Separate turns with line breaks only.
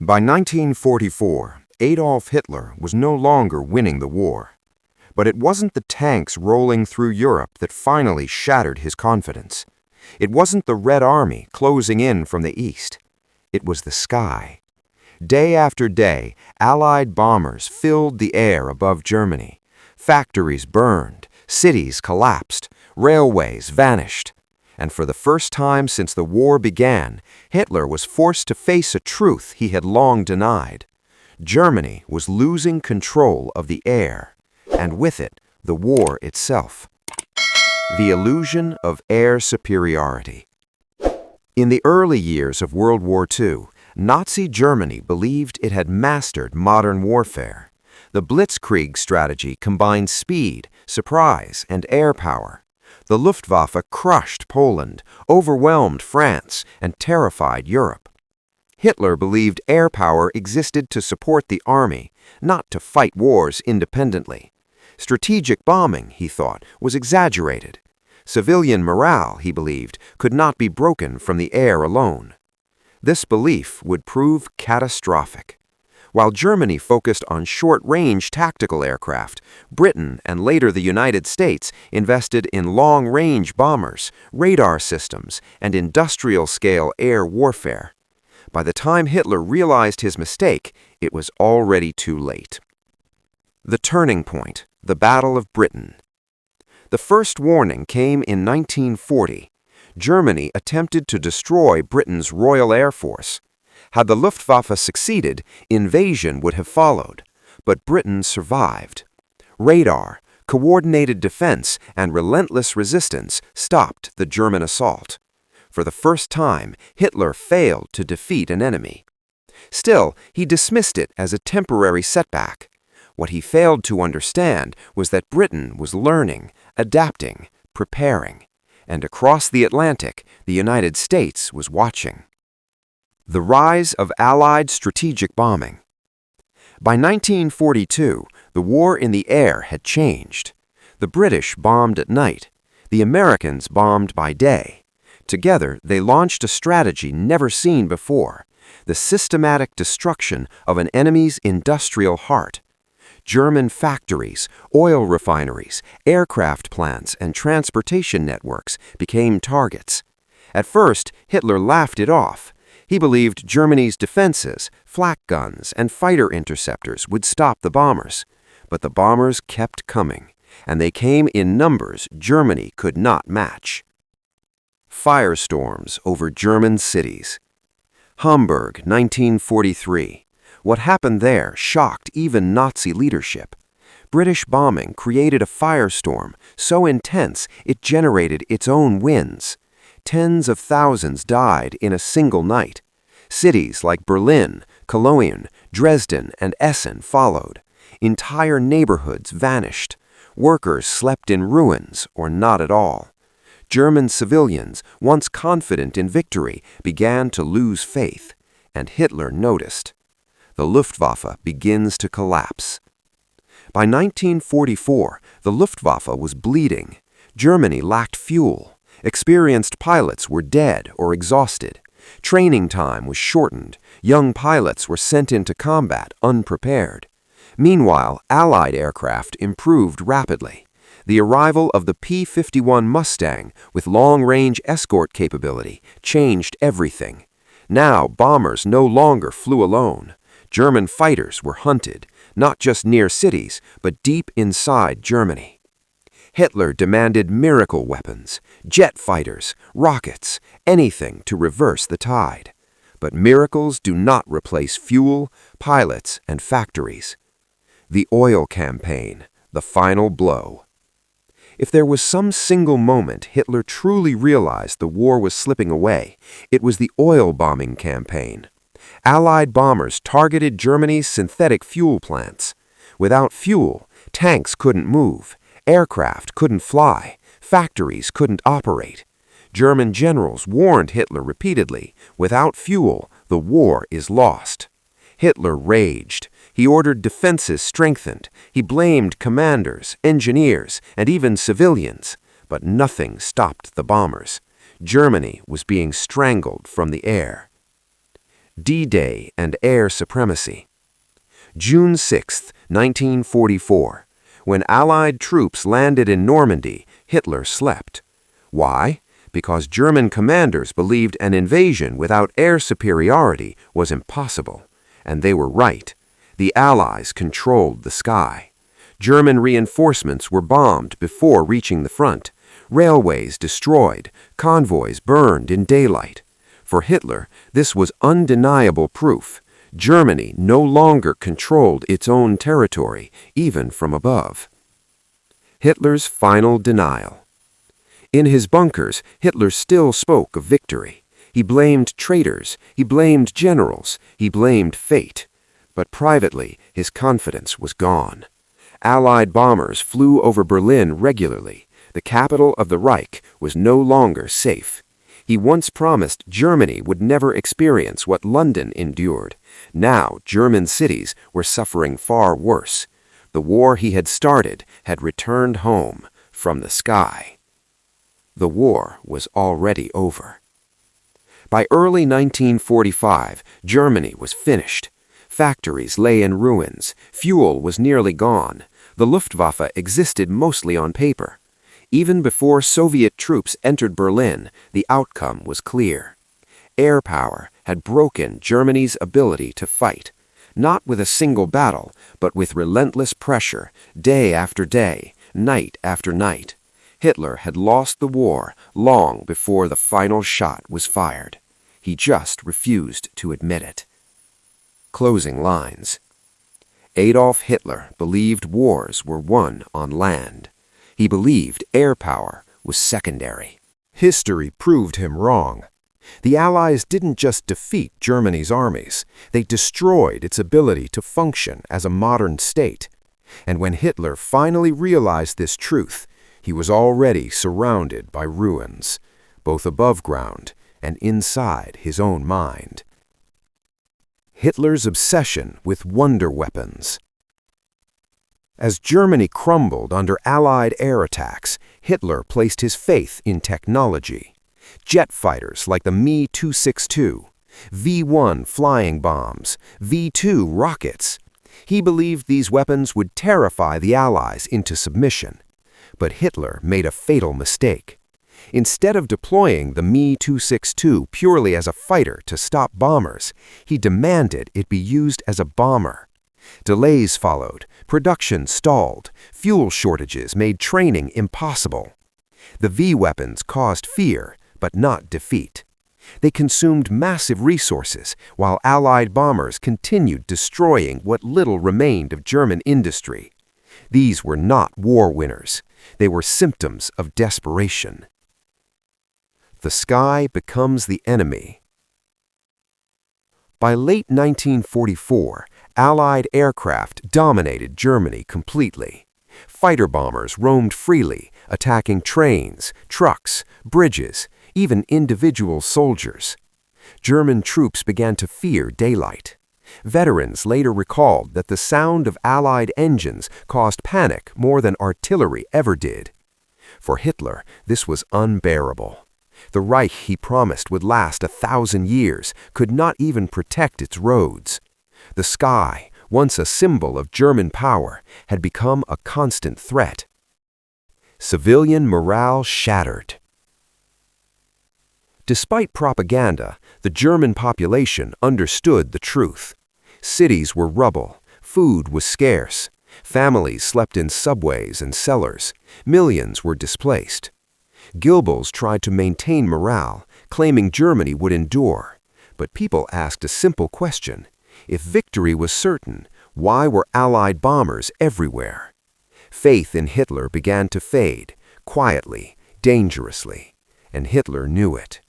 By 1944, Adolf Hitler was no longer winning the war. But it wasn't the tanks rolling through Europe that finally shattered his confidence. It wasn't the Red Army closing in from the east. It was the sky. Day after day, Allied bombers filled the air above Germany. Factories burned, cities collapsed, railways vanished. And for the first time since the war began, Hitler was forced to face a truth he had long denied. Germany was losing control of the air, and with it, the war itself. The illusion of air superiority. In the early years of World War II, Nazi Germany believed it had mastered modern warfare. The Blitzkrieg strategy combined speed, surprise, and air power. The Luftwaffe crushed Poland, overwhelmed France, and terrified Europe. Hitler believed air power existed to support the army, not to fight wars independently. Strategic bombing, he thought, was exaggerated. Civilian morale, he believed, could not be broken from the air alone. This belief would prove catastrophic. While Germany focused on short-range tactical aircraft, Britain and later the United States invested in long-range bombers, radar systems, and industrial-scale air warfare. By the time Hitler realized his mistake, it was already too late. The turning point, the Battle of Britain. The first warning came in 1940. Germany attempted to destroy Britain's Royal Air Force. Had the Luftwaffe succeeded, invasion would have followed. But Britain survived. Radar, coordinated defense, and relentless resistance stopped the German assault. For the first time, Hitler failed to defeat an enemy. Still, he dismissed it as a temporary setback. What he failed to understand was that Britain was learning, adapting, preparing. And across the Atlantic, the United States was watching. The rise of Allied strategic bombing. By 1942, the war in the air had changed. The British bombed at night. The Americans bombed by day. Together, they launched a strategy never seen before, the systematic destruction of an enemy's industrial heart. German factories, oil refineries, aircraft plants, and transportation networks became targets. At first, Hitler laughed it off. He believed Germany's defenses, flak guns, and fighter interceptors would stop the bombers. But the bombers kept coming, and they came in numbers Germany could not match. Firestorms over German cities. Hamburg, 1943. What happened there shocked even Nazi leadership. British bombing created a firestorm so intense it generated its own winds. Tens of thousands died in a single night. Cities like Berlin, Cologne, Dresden, and Essen followed. Entire neighborhoods vanished. Workers slept in ruins or not at all. German civilians, once confident in victory, began to lose faith, and Hitler noticed. The Luftwaffe begins to collapse. By 1944, the Luftwaffe was bleeding. Germany lacked fuel. Experienced pilots were dead or exhausted. Training time was shortened. Young pilots were sent into combat unprepared. Meanwhile, Allied aircraft improved rapidly. The arrival of the P-51 Mustang with long-range escort capability changed everything. Now, bombers no longer flew alone. German fighters were hunted, not just near cities, but deep inside Germany. Hitler demanded miracle weapons, jet fighters, rockets, anything to reverse the tide. But miracles do not replace fuel, pilots, and factories. The oil campaign, the final blow. If there was some single moment Hitler truly realized the war was slipping away, it was the oil bombing campaign. Allied bombers targeted Germany's synthetic fuel plants. Without fuel, tanks couldn't move, aircraft couldn't fly, factories couldn't operate. German generals warned Hitler repeatedly, without fuel, the war is lost. Hitler raged. He ordered defenses strengthened. He blamed commanders, engineers, and even civilians. But nothing stopped the bombers. Germany was being strangled from the air. D-Day and air supremacy. June 6, 1944. When Allied troops landed in Normandy, Hitler slept. Why? Because German commanders believed an invasion without air superiority was impossible. And they were right. The Allies controlled the sky. German reinforcements were bombed before reaching the front. Railways destroyed, convoys burned in daylight. For Hitler, this was undeniable proof. Germany no longer controlled its own territory, even from above. Hitler's final denial. In his bunkers, Hitler still spoke of victory. He blamed traitors, he blamed generals, he blamed fate. But privately, his confidence was gone. Allied bombers flew over Berlin regularly. The capital of the Reich was no longer safe. He once promised Germany would never experience what London endured. Now German cities were suffering far worse. The war he had started had returned home from the sky. The war was already over. By early 1945, Germany was finished. Factories lay in ruins. Fuel was nearly gone. The Luftwaffe existed mostly on paper. Even before Soviet troops entered Berlin, the outcome was clear. Air power had broken Germany's ability to fight, not with a single battle, but with relentless pressure, day after day, night after night. Hitler had lost the war long before the final shot was fired. He just refused to admit it. Closing lines. Adolf Hitler believed wars were won on land. He believed air power was secondary. History proved him wrong. The Allies didn't just defeat Germany's armies, they destroyed its ability to function as a modern state. And when Hitler finally realized this truth, he was already surrounded by ruins, both above ground and inside his own mind. Hitler's obsession with wonder weapons. As Germany crumbled under Allied air attacks, Hitler placed his faith in technology. Jet fighters like the Me-262, V-1 flying bombs, V-2 rockets. He believed these weapons would terrify the Allies into submission. But Hitler made a fatal mistake. Instead of deploying the Me-262 purely as a fighter to stop bombers, he demanded it be used as a bomber. Delays followed, production stalled, fuel shortages made training impossible. The V-weapons caused fear, but not defeat. They consumed massive resources, while Allied bombers continued destroying what little remained of German industry. These were not war winners. They were symptoms of desperation. The sky becomes the enemy. By late 1944, Allied aircraft dominated Germany completely. Fighter bombers roamed freely, attacking trains, trucks, bridges, even individual soldiers. German troops began to fear daylight. Veterans later recalled that the sound of Allied engines caused panic more than artillery ever did. For Hitler, this was unbearable. The Reich he promised would last 1,000 years could not even protect its roads. The sky, once a symbol of German power, had become a constant threat. Civilian morale shattered. Despite propaganda, the German population understood the truth. Cities were rubble, food was scarce, families slept in subways and cellars, millions were displaced. Goebbels tried to maintain morale, claiming Germany would endure. But people asked a simple question. If victory was certain, why were Allied bombers everywhere? Faith in Hitler began to fade, quietly, dangerously, and Hitler knew it.